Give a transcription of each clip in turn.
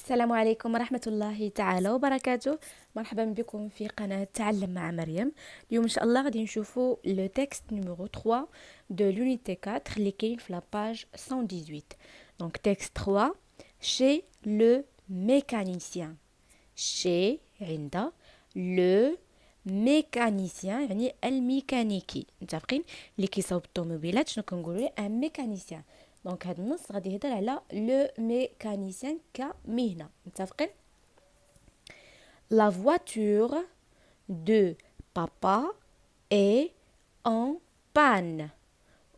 السلام عليكم ورحمة الله تعالى وبركاته. مرحبا بكم في قناة تعلم مع مريم. اليوم إن شاء الله غادي نشوفوا لو تكست نيميرو 3 دو لونيتي 4 اللي كاين في لاباج 118. دونك تكست 3 chez le mécanicien. chez عند لو ميكانيسيان يعني الميكانيكي. متفقين؟ اللي كيصاوب الطوموبيلات شنو كنقولوا ان ميكانيسيان. دونك هاد النص غادي يهضر على لو ميكانيسيان كمهنه. متفقين؟ La voiture de papa est en panne.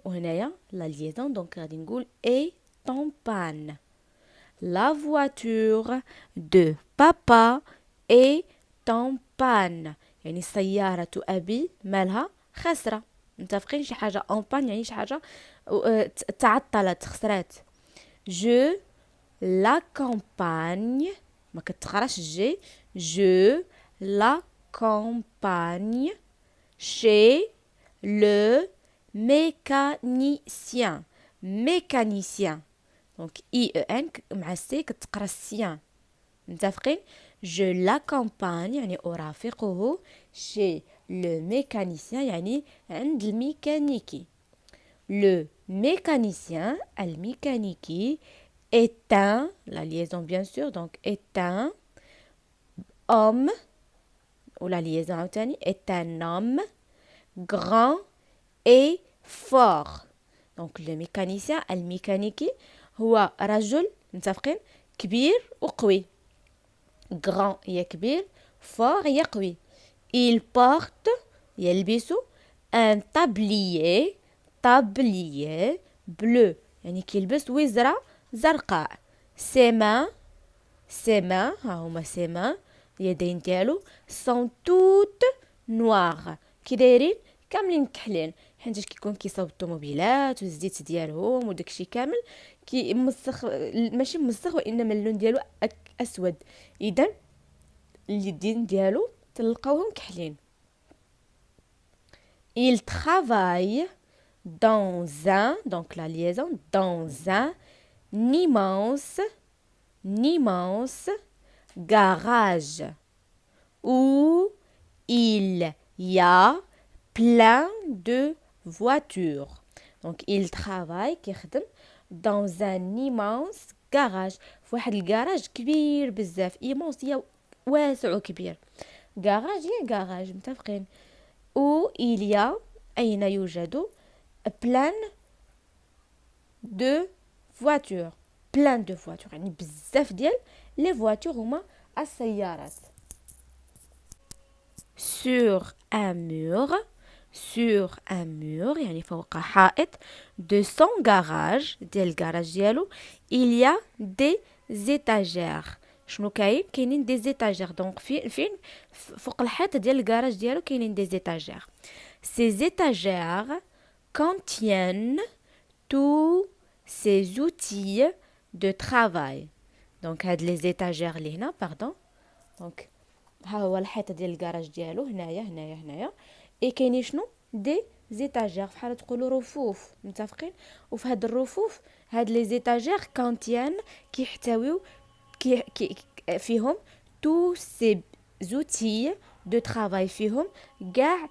وهنايا لا liaison دونك غادي نقول est en panne. La voiture de papa est en panne. يعني سيارة أبي مالها خاسرة. متفقين؟ شي حاجة en panne يعني شي حاجة تعطلت خسرات. Je l'accompagne ما كتقراش جي je l'accompagne chez le mécanicien. mécanicien دونك اي او ان مع السي كتقرا السيان. متفقين؟ je l'accompagne يعني ارافقه chez le mécanicien يعني عند الميكانيكي. le mécanicien الميكانيكي est un, la liaison bien sûr, donc est un homme, ou la liaison عاوتاني est un homme grand et fort. donc le mécanicien الميكانيكي هو رجل متفقين كبير وقوي. grand هي كبير، fort هي قوي. il porte يلبس un tablier bleu يعني كيلبس وزرة زرقاء. ses mains ها هما ses mains اليدين ديالو sont toutes noires كي دايرين كاملين كحلين، حيت كيكون كيصاوب الطوموبيلات والزيت ديالهم وداكشي كامل كي مسخ ماشي مسخ وانما اللون ديالو اسود، اذا اليدين ديالو تلقاوهم كحلين. il travaille dans un donc la liaison dans un immense garage où il y a plein de voitures. donc il travaille كيخدم dans un immense garage في واحد الكراج كبير بزاف. immense هي واسع وكبير، garage هي garage. متفقين؟ où il y a أين يوجد plein de voitures. plein de voitures يعني بزاف ديال لي voitures هما السيارات. sur un mur يعني فوق حائط de son garage ديال الكراج ديالو il y a des étagères. شنو كاينين دي زيتاجير. دونك فين فوق الحيط ديال الكراج ديالو كاينين دي زيتاجير. ces étagères contiennent tous ces outils de travail. دونك هاد لي زيتاجير اللي هنا باردون، دونك ها هو الحيط ديال الكراج ديالو هنايا اي كاينين شنو دي زيتاجير بحال تقولوا رفوف. متفقين؟ وفي هاد الرفوف هاد لي زيتاجير كونتيان كيحتويو فيهم تو سي زوتي دو ترافاي، فيهم كاع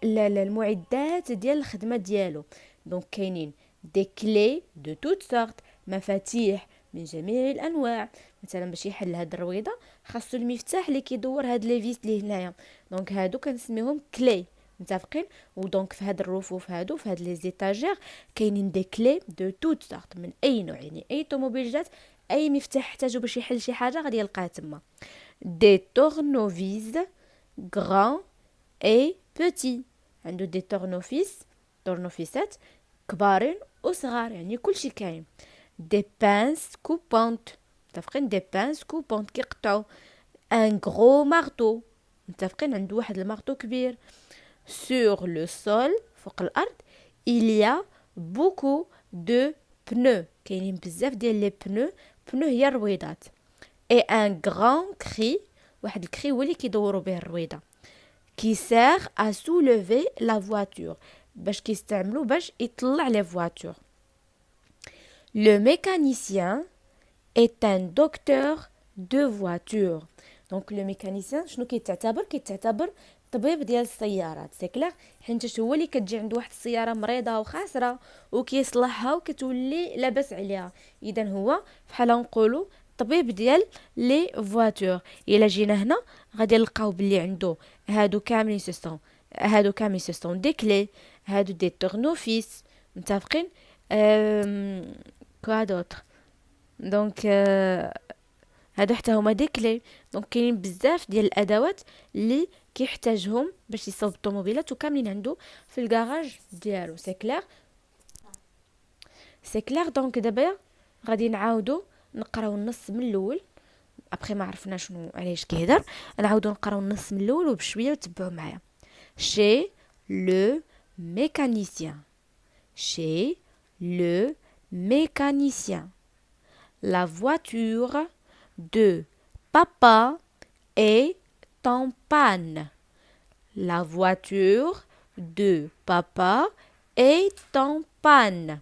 المعدات ديال الخدمه ديالو. دونك كاينين دي كلي دو توت سورت مفاتيح من جميع الانواع. مثلا باش يحل هاد الرويضه خاصو المفتاح اللي كيدور هاد لي فيس اللي هنايا، دونك هادو كنسميهم كلي. متفقين؟ ودونك في هاد الرفوف هادو في هاد لي زيتاجير كاينين دي كلي دو توت سورت من اي نوع، يعني اي طوموبيل جات اي مفتاح احتاجو باش يحل شي حاجه غادي يلقاه تما. دي تورنوفيز غران اي بوتي، عنده دي تورنوفيسات كبارين وصغار يعني كلشي كاين. دي بانس كوبونت، متفقين؟ دي بانس كوبونت كيقطعو. ان غرو مارتو، متفقين؟ عنده واحد المارتو كبير. sur le sol فوق الارض il y a beaucoup de pneus، كاينين بزاف ديال لي بنو هي الرويضات. et un grand cri، واحد الكري هو اللي كيدوروا به الرويضه، qui sert à soulever la voiture، باش كيستعملوا باش يطلع لي voitures. le mécanicien est un docteur de voitures. Donc le mécanicien شنو كيتعتبر طبيب ديال السيارات. سي كلير، حيت هو اللي كتجي عنده واحد السياره مريضه وخاسره وكيصلحها وكتولي لاباس عليها. اذا هو بحال نقولوا طبيب ديال لي فواتور. الا جينا هنا غادي نلقاو بلي عنده هادو كاملين سيستم دي كلي، هادو دي تورنوفيس. متفقين؟ كوا دوطر. دونك هادو حتى هما دي كلي. دونك كاينين بزاف ديال الادوات اللي كيحتاجهم باش يصاوب الطوموبيلات وكاملين عنده في الكراج ديالو. سي كلير. دونك دابا غادي نعاودو نقراو النص من الاول. ابخي ما عرفنا شنو علاش كيهضر، نعاودو نقراو النص من الاول وبشويه وتبعوا معايا. chez le mécanicien, chez le mécanicien. La voiture de papa est en panne. La voiture de papa est en panne.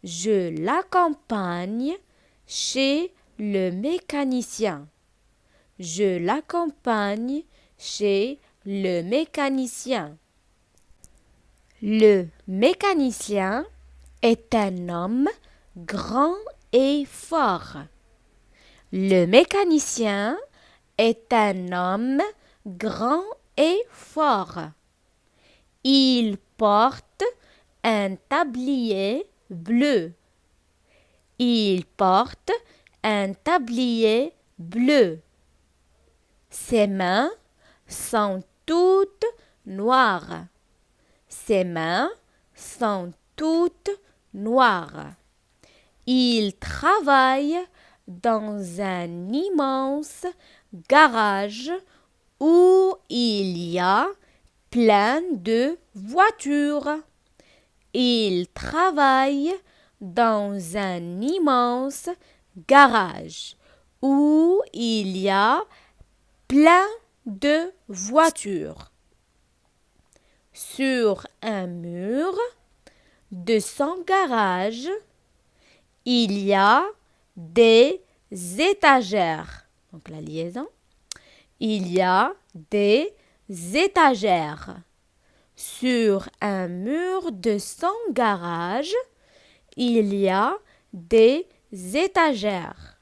Je l'accompagne chez le mécanicien. Je l'accompagne chez le mécanicien. Le mécanicien est un homme grand et fort. Le mécanicien est un homme grand et fort. Il porte un tablier bleu. Il porte un tablier bleu. Ses mains sont toutes noires. Ses mains sont toutes noires. Il travaille dans un immense garage où il y a plein de voitures. Il travaille dans un immense garage où il y a plein de voitures. Sur un mur de son garage, il y a des étagères. Donc la liaison. Il y a des étagères. Sur un mur de son garage, il y a des étagères.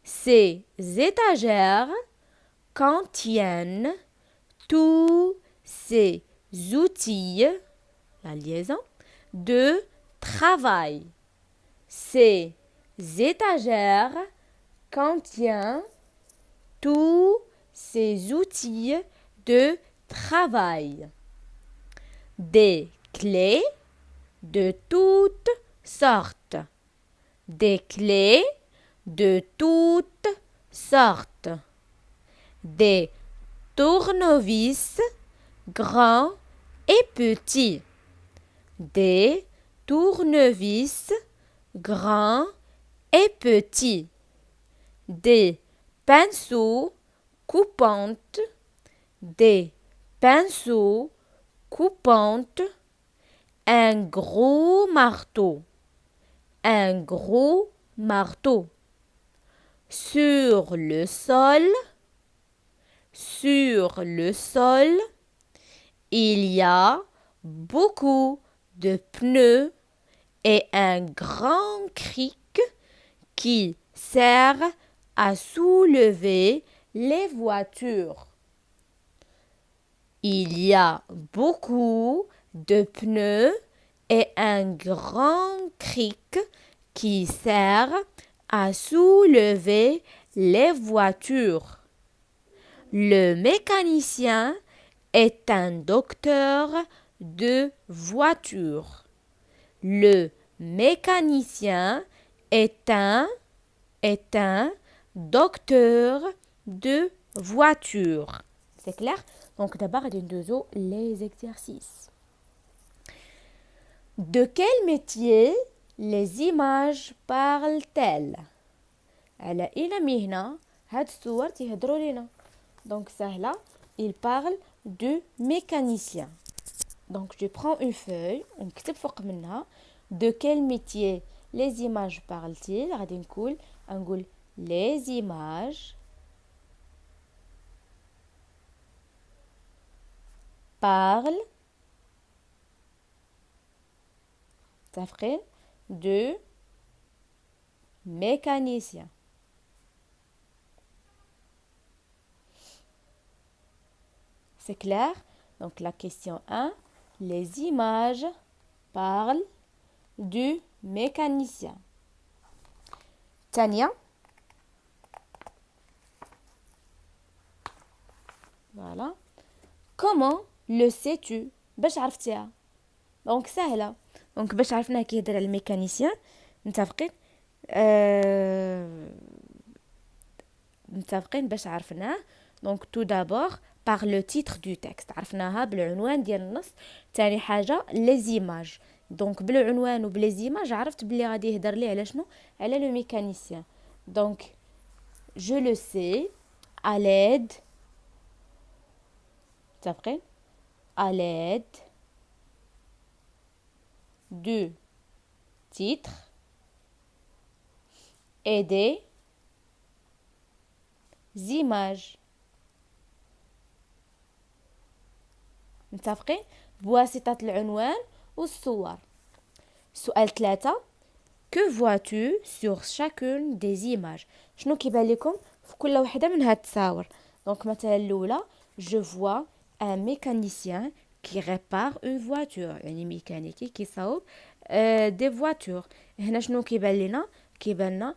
Ces étagères contiennent tous ces outils, la liaison, de travail. Ces étagères contiennent tous ces outils de travail. Des clés de toutes sortes. Des clés de toutes sortes. Des tournevis grands et petits. Des tournevis grands et petits. Des pinceaux coupantes. Des pinceaux coupantes. Un gros marteau. Un gros marteau. Sur le sol, il y a beaucoup de pneus et un grand cric qui sert à soulever les voitures. Il y a beaucoup de pneus et un grand cric qui sert à soulever les voitures. Le mécanicien est un docteur de voiture. Le mécanicien est un docteur de voiture. C'est clair? Donc d'abord, ندوزو les exercices. De quel métier les images parlent-elles? على إلى مهنة هاد الصور تيهضروا لينا. Donc سهلة. Il parle de mécanicien. Donc je prends une feuille ونكتب فوق منها de quel métier les images parlent-ils. غادي نقول les images parlent de mécaniciens. C'est clair? Donc la question 1, les images parlent du mécanicien. Tania. Voilà. Comment le sais-tu? باش عرفتيها. دونك سهلة. دونك باش عرفنا كيهضر على الميكانيسيان متفقين متفقين باش عرفناه. دونك تو دابور par le titre du texte عرفناها بالعنوان ديال النص. تاني حاجة les images. دونك بالعنوان وبلي زيماج عرفت بلي غادي يهضر لي على شنو على لو ميكانيسيان. دونك je le sais à l'aide متفقين à l'aide du titre et des images. متفقين بواسطة العنوان والصور. سؤال 3 que vois-tu sur chacune des images؟ شنو كيبان لكم في كل وحدة من هاد التصاور؟ دونك مثلا الأولى je vois un mécanicien qui répare une voiture يعني ميكانيكي كيصاوب دي فواتور. هنا شنو كيبان لنا؟ كيبان لنا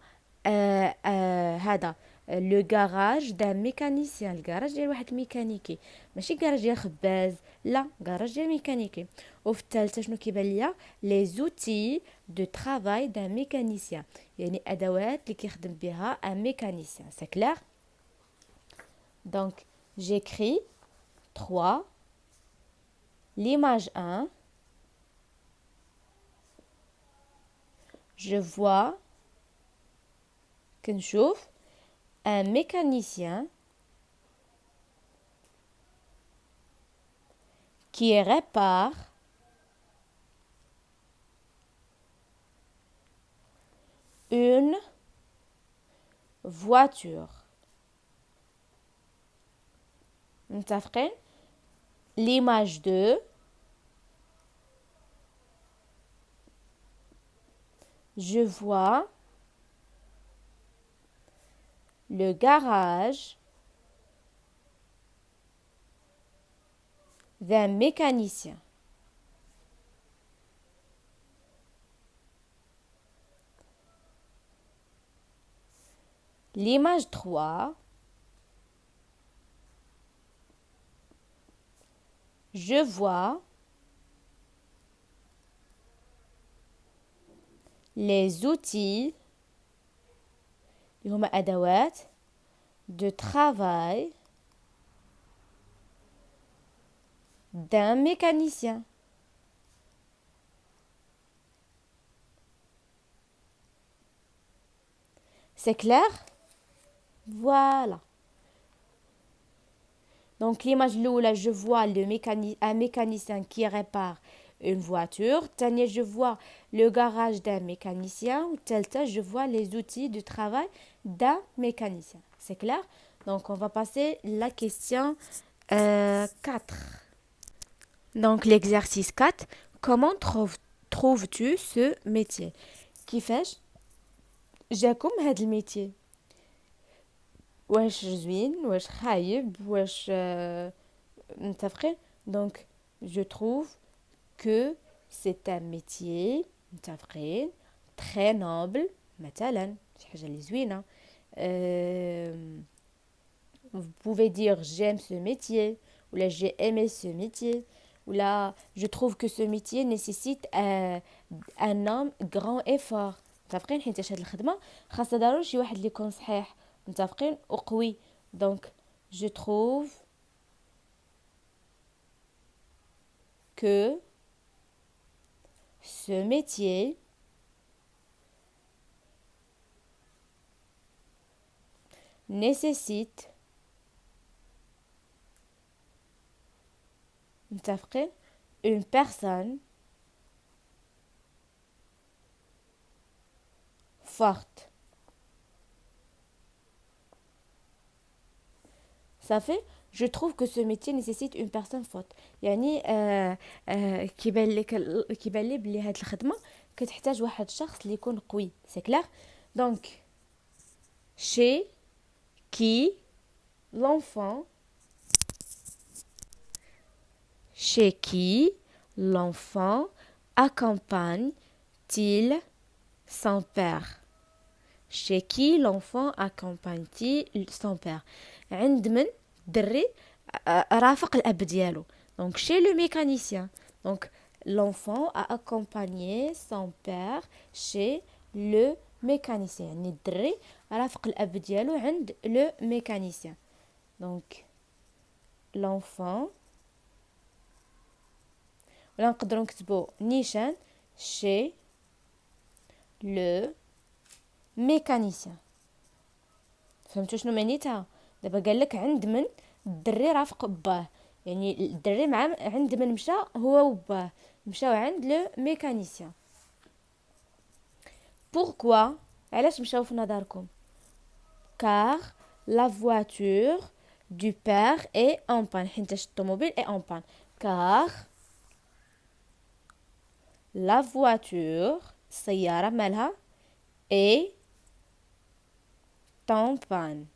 هذا لو غاراج دان ميكانيسيان. الكراج ديال واحد الميكانيكي ماشي كراج ديال خباز، لا كراج ديال ميكانيكي. وفي الثالثه شنو كيبان ليا؟ لي زوتي دو ترافاي دان ميكانيسيان يعني ادوات اللي كيخدم بها ان ميكانيسيان. سي كلير؟ دونك j'écris 3 l'image 1 je vois كنشوف un mécanicien qui répare une voiture. متفقين؟ L'image 2 je vois le garage d'un mécanicien. L'image 3 je vois les outils اللي هما أدوات de travail d'un mécanicien. C'est clair? Voilà. Donc l'image là, je vois un mécanicien qui répare une voiture. Tania, je vois le garage d'un mécanicien. Ou Telta, je vois les outils de travail d'un mécanicien. C'est clair? Donc on va passer la question 4. Donc l'exercice 4. Comment trouves-tu ce métier? كيفاش جاكم هذا الميتي؟ واش زوين واش خايب واش متفقين؟ دونك je trouve que c'est un métier متفقين très noble مثلا شي حاجه اللي زوينه. Vous pouvez dire j'aime ce métier ou là j'ai aimé ce métier ou là je trouve que ce métier nécessite un homme grand et fort. متفقين حيت هاد الخدمه خاصها ضروري شي واحد اللي يكون صحيح متفقين وقوي. Donc je trouve que ce métier nécessite متفقين une personne forte. ça fait je trouve que ce métier nécessite une personne forte. يعني كيبان لي بلي هاد الخدمه كتحتاج واحد الشخص اللي يكون قوي. سي كلير. دونك chez qui l'enfant chez qui l'enfant accompagne-t-il son père. Chez qui l'enfant accompagne-t-il son père. عند من دري رافق الأب ديالو. Donc chez le mécanicien. Donc l'enfant a accompagné son père chez le mécanicien. يعني الدري رافق الأب ديالو عند le mécanicien. Donc l'enfant ولا نقدروا نكتبوا نيشان chez le mécanicien. فهمتوا شنو معنيتها؟ دابا قال لك عند من الدري رافق باه، يعني الدري مع عند من مشى هو وباه مشاو عند لو ميكانيسيان. pourquoi علاش مشاو في نظركم؟ car la voiture du père est en panne. حيتاش الطوموبيل est en panne. car la voiture السيارة مالها est en panne.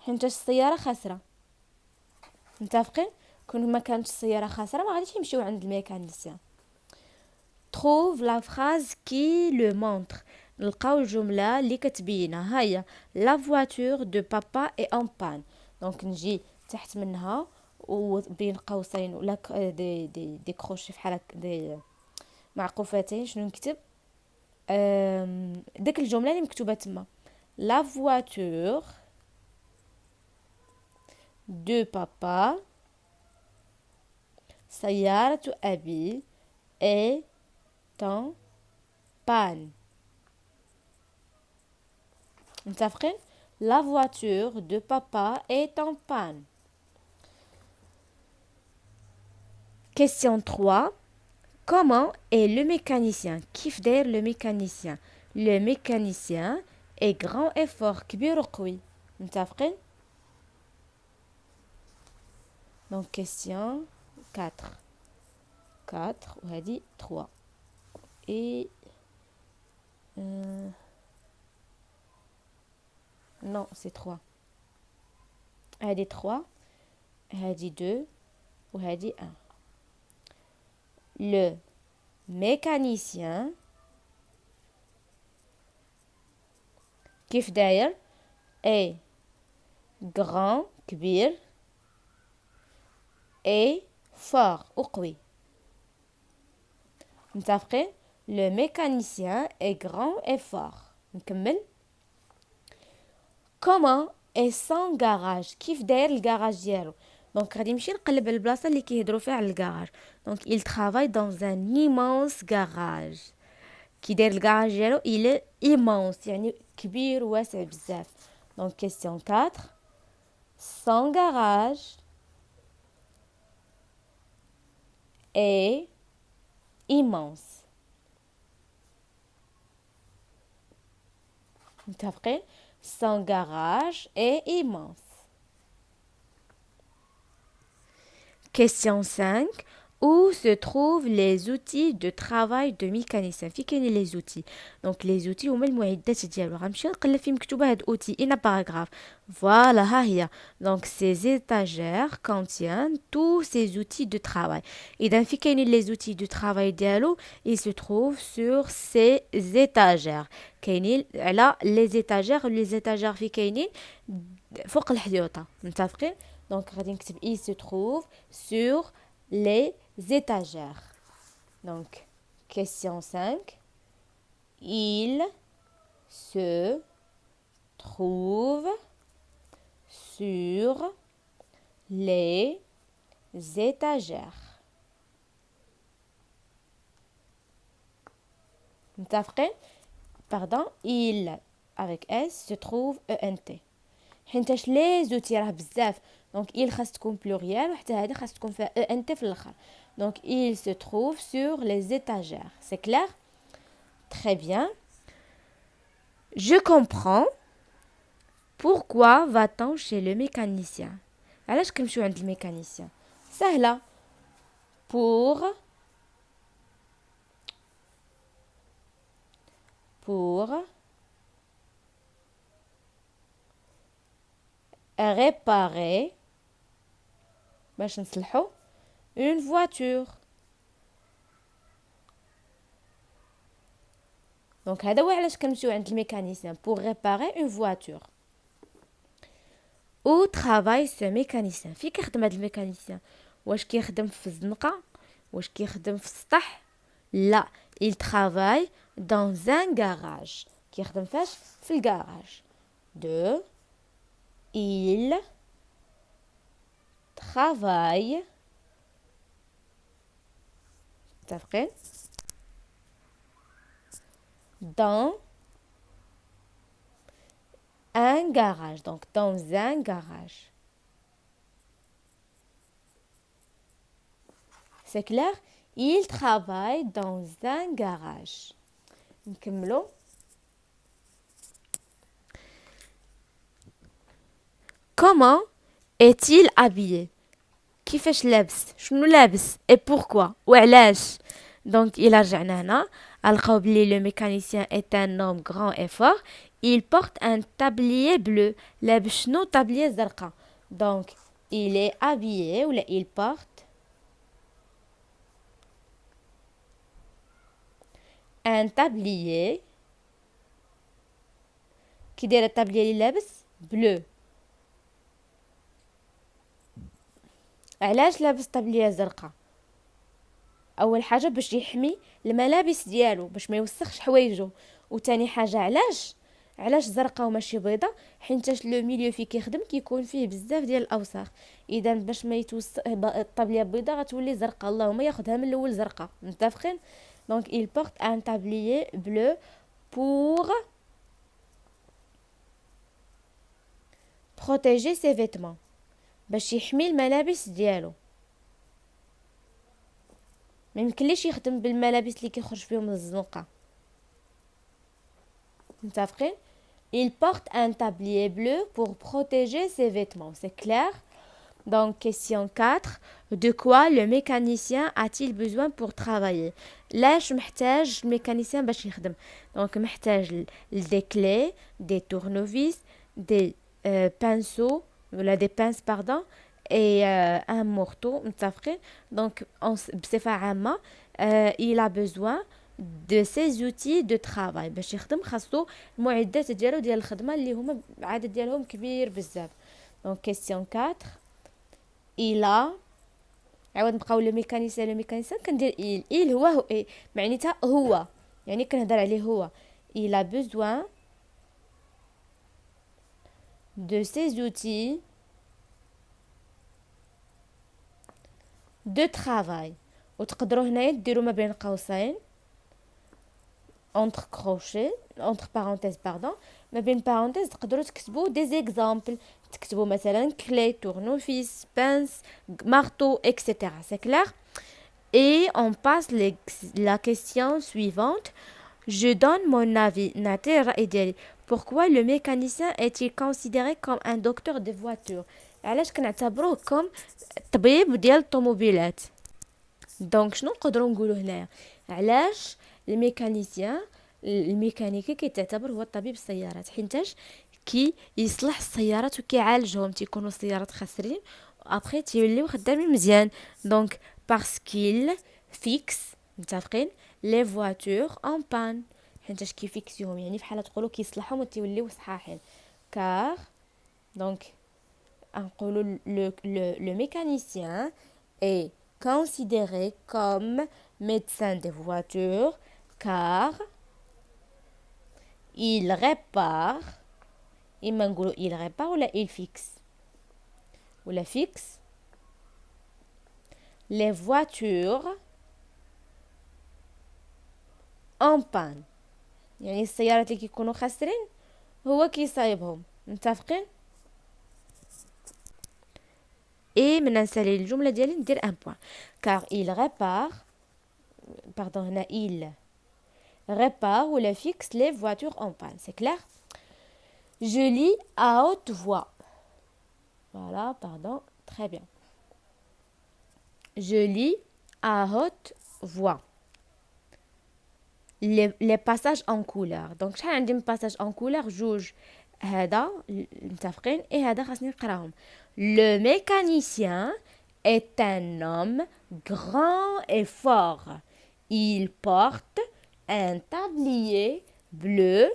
حيتاش السيارة خاسرة. متفقين؟ كون ما كانتش السيارة خاسرة ما غاديش يمشيو عند الميكانيسيان. trouve la phrase qui le montre. نلقاو الجملة اللي كتبينها. هيا la voiture de papa est en panne. دونك نجي تحت منها وبين قوسين ولا دي كروشي بحال دي معقوفتين شنو نكتب ديك الجملة اللي مكتوبة تما. la voiture de papa سيارة أبي est en panne. متفقين؟ la voiture de papa est en panne. Question 3. Comment est le mécanicien? كيف داير le mécanicien? Le mécanicien est grand et fort. كبير وقوي. متفقين؟ Donc question 4 وهذه 3 et non c'est 3. هذه 3 هذه 2 وهذه 1. Le mécanicien كيف داير est grand كبير et fort وقوي. متفقين؟ le mécanicien est grand et fort. نكمل. comment est son garage? كيف داير الكراج ديالو؟ دونك غادي نمشي نقلب على البلاصه اللي كيهضروا فيها على الكراج. دونك il travaille dans un immense garage. كي داير الكراج ديالو il est immense يعني كبير واسع بزاف. دونك question 4 son garage est immense. متفقين؟ son garage est immense. Question 5. Où se trouvent les outils de travail de mécanicien? في كاينين les outils. Donc les outils هما المعدات ديالو. غنمشي نقلب فين مكتوبه هاد outils in a paragraphe. Voilà ها هي. Donc ces étagères contiennent tous ces outils de travail. إذا في كاينين les outils de travail ديالو ils se trouvent sur ces étagères. كاينين على les étagères في كاينين فوق الحيوطه. متفقين؟ Donc غادي نكتب il se trouve sur les étagères. Donc question 5. Il se trouve sur les étagères. متفقين؟ Pardon, il avec S se trouve ENT. حيتاش لي زوتي راه بزاف دونك il خاص تكون بلوريال وحتى هذه خاص تكون فيها ENT في الاخر. Donc il se trouve sur les étagères. C'est clair? Très bien. Je comprends. Pourquoi va-t-on chez le mécanicien? علاش كنمشيو عند الميكانيسيان؟ سهلة. pour réparer باش نصلحو une voiture. دونك هذا هو علاش كنمشيو عند الميكانيسيان pour réparer une voiture. Où travaille ce mécanicien? في كيخدم هاد الميكانيسيان؟ واش كيخدم في الزنقة؟ واش كيخدم في السطح؟ لا، il travaille dans un garage. كيخدم فاش؟ في الكراج. دو il travaille متفقين؟ dans un garage. Donc dans un garage. C'est clair? Il travaille dans un garage. نكملو. Comment est-il habillé? كيفاش لابس؟ شنو لابس؟ et pourquoi؟ وعلاش؟ Donc il رجعنا هنا القاو بلي le mécanicien est un homme grand et fort. Il porte un tablier bleu. لابس شنو؟ tablier زرقاء. Donc il est habillé ولا il porte un tablier. كي داير التابليي اللي لابس بلو. علاش لابس طابليه زرقاء؟ اول حاجه باش يحمي الملابس ديالو باش ما يوسخش حوايجو. وتاني حاجه علاش زرقاء وماشي بيضه؟ حيتاش لو ميليو فيه كيخدم كيكون فيه بزاف ديال الاوساخ. اذا باش ما يتوسخ الطابليه بيضه غتولي زرقاء. اللهم ياخذها من الاول زرقاء. متفقين؟ دونك il porte un tablier bleu pour protéger ses vêtements. باش يحمي الملابس ديالو. ما يمكنليش يخدم بالملابس اللي كيخرج فيهم الزنقه. متفقين؟ Il porte un tablier bleu pour protéger ses vêtements. C'est clair? Donc question 4. De quoi le mécanicien a-t-il besoin pour travailler? لاش محتاج الميكانيسيان باش يخدم؟ دونك محتاج des clés, des tournevis, des pinceaux ولا des pinces pardon et un marteau. متفقين؟ دونك بصفة عامة il a besoin de ces outils de travail. باش يخدم خاصو المعدات ديالو ديال الخدمة اللي هما العدد ديالهم كبير بزاف. دونك question 4. il a عاود نبقاو لو ميكانيسيان كندير il هو معناتها هو يعني كنهضر عليه هو. il a besoin de ces outils de travail. وتقدروا هنايا ديروا ما بين قوسين entre crochets entre parenthèses pardon ما بين parenthèses تقدروا تكتبوا des exemples. تكتبوا مثلا clé, tournevis, pince, marteau, etc. C'est clair? Et on passe la question suivante. Je donne mon avis. نعطي الرأي ديالي. Pourquoi le mécanicien est-il considéré comme un docteur de voiture? علاش كنعتبروه كوم طبيب ديال الطوموبيلات؟ دونك شنو نقدروا نقولوا هنايا؟ علاش الميكانيكي كيتعتبر هو طبيب السيارات؟ حيتاش كي يصلح السيارات وكيعالجهم. تيكونوا السيارات خاسرين ابري تيوليو خدامين مزيان. دونك باسكيل فيكس. متفقين؟ لي فواتور اون بان. حيتاش كيفيكسيهم يعني بحال تقولوا كيصلحهم وتيوليو صحاحين. كار دونك نقولوا le mécanicien est considéré comme médecin des voitures car il répare. إما نقولوا il répare ولا il fixe ولا fixe les voitures en panne. يعني السيارات اللي كيكونوا خاسرين هو كيصايبهم. متفقين؟ et من نسالي الجملة ديالي ندير un point car il répare pardon هنا il répare ولا fixe les voitures en panne. C'est clair? Je lis à haute voix. Voilà, pardon. Très bien. Je lis à haute voix. Les passages en couleur. Donc, شحال عندي من passages en couleur جوج. هذا متفقين et هذا خاصني نقراهم. Le mécanicien est un homme grand et fort. Il porte un tablier bleu.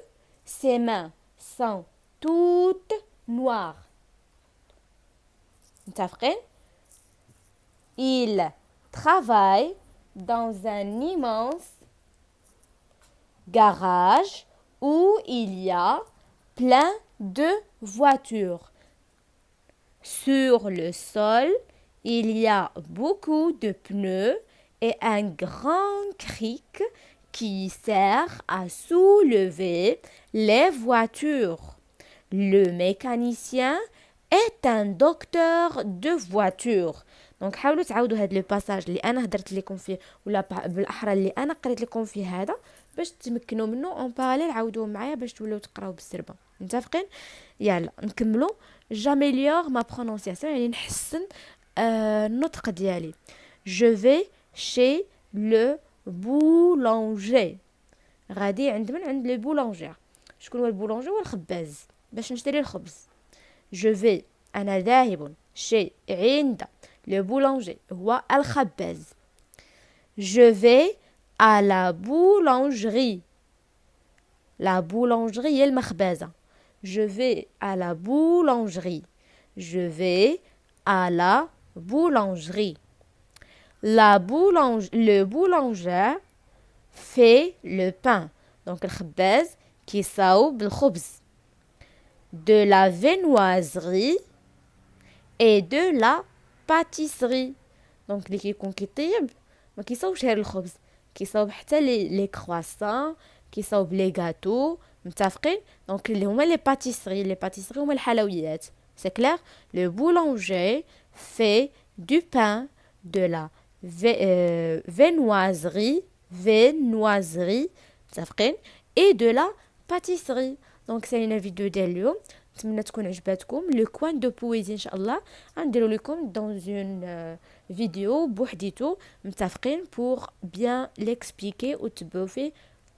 Ses mains sont toutes noires. متفقين؟ Il travaille dans un immense garage où il y a plein de voitures. Sur le sol, il y a beaucoup de pneus et un grand cric qui sert à soulever les voitures. Le mécanicien est un docteur de voitures. دونك حاولوا تعاودوا هذا لو باساج اللي انا هدرت لكم فيه ولا بالاحرى اللي انا قريت لكم فيه هذا باش تمكنوا منه اون باراليل عاودوه معايا باش تولوا تقراو بالسربه. متفقين؟ يلا نكملوا. جاميليور ما برونونسياسيون يعني نحسن النطق ديالي. Je vais chez le boulanger. غادي عند من؟ عند لو بولونجير. شكون هو البولونجير؟ هو الخباز باش نشتري الخبز. Je vais أنا ذاهب chez عند le boulanger هو الخباز. Je vais à la boulangerie. La boulangerie هي المخبزة. Je vais à la boulangerie. Je vais à la boulangerie. Le boulanger fait le pain. Donc الخباز كيصاوب الخبز. De la viennoiserie et de la pâtisserie. Donc اللي كيكون كيطيب ما كيصاوبش غير الخبز، كيصاوب حتى لي كرواسون، كيصاوب لي غاتو. متفقين؟ دونك اللي هما لي باتيسري هما الحلويات. سي كلير؟ لو بولانجي في دو بان de la viennoiserie متفقين et de la pâtisserie. دونك سالينا فيديو ديال اليوم، نتمنى تكون عجباتكم. لو كوان دو بويزي ان شاء الله غنديرو لكم دون اون فيديو بوحديتو. متفقين؟ بور بيان ليكسبليكي وتبعوا فيه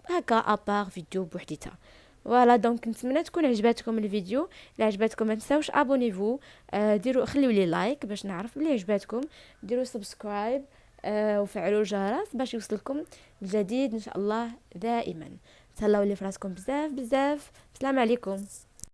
هكا ابار فيديو بوحديتها. فوالا دونك نتمنى تكون عجباتكم الفيديو. الا عجباتكم ما تنساوش ابونيفو، ديروا خليوا لي لايك باش نعرف بلي عجباتكم، ديروا سبسكرايب وفعلوا الجرس باش يوصلكم الجديد ان شاء الله دائما. تهلاو لي فراسكم بزاف بزاف. السلام عليكم.